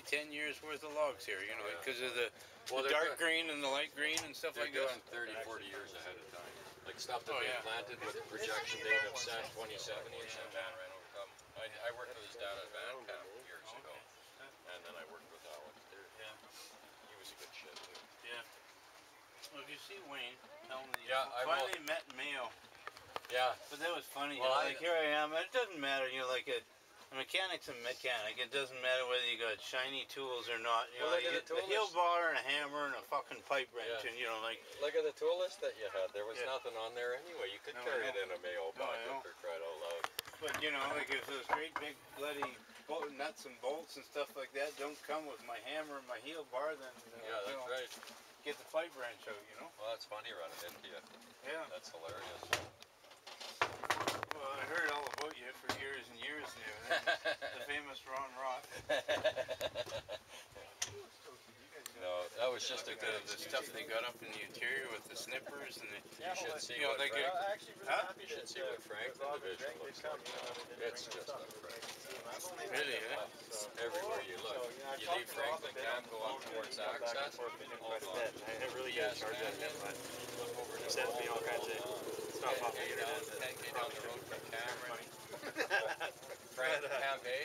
say 10 years worth of logs here, you know, Yeah. because of the Well, dark green and the light green and stuff they're like that. doing 30, 40 years ahead of time. Like stuff that Oh, they yeah. planted with a projection date of set 2070 or something. I worked with his dad at Van Camp years ago, and then I worked with Alex too. Yeah. He was a good shit too. Yeah. Well, if you see Wayne, tell him that you Yeah, I finally met Mayo. Yeah. But that was funny. Well, you know, like here I am. It doesn't matter. You know, like a mechanic's a mechanic. It doesn't matter whether you got shiny tools or not. You know, Well, you get a heel bar and a hammer and a fucking pipe wrench, and you know, like. Look at the tool list that you had. There was nothing on there anyway. You could carry it in a Mayo bucket for crying out loud. But you know, like if those great big bloody nuts and bolts and stuff like that don't come with my hammer and my heel bar, then yeah, that's right. Get the pipe wrench out, you know. Well, that's funny running into you. Yeah. That's hilarious. Well, I heard all about you for years and years and everything. The famous Ron Roth. No, that was just a good. The stuff they got up in the interior with the snippers and the. You should see you know, what Frank. You should see what Franklin Division looks like now. It's just unreal. Really, yeah. Everywhere you look, you leave Franklin Camp, go up towards Access. I really get charged at him, but he sends me all kinds of stuff off the internet. 10K down the road from Cameron. Camp A.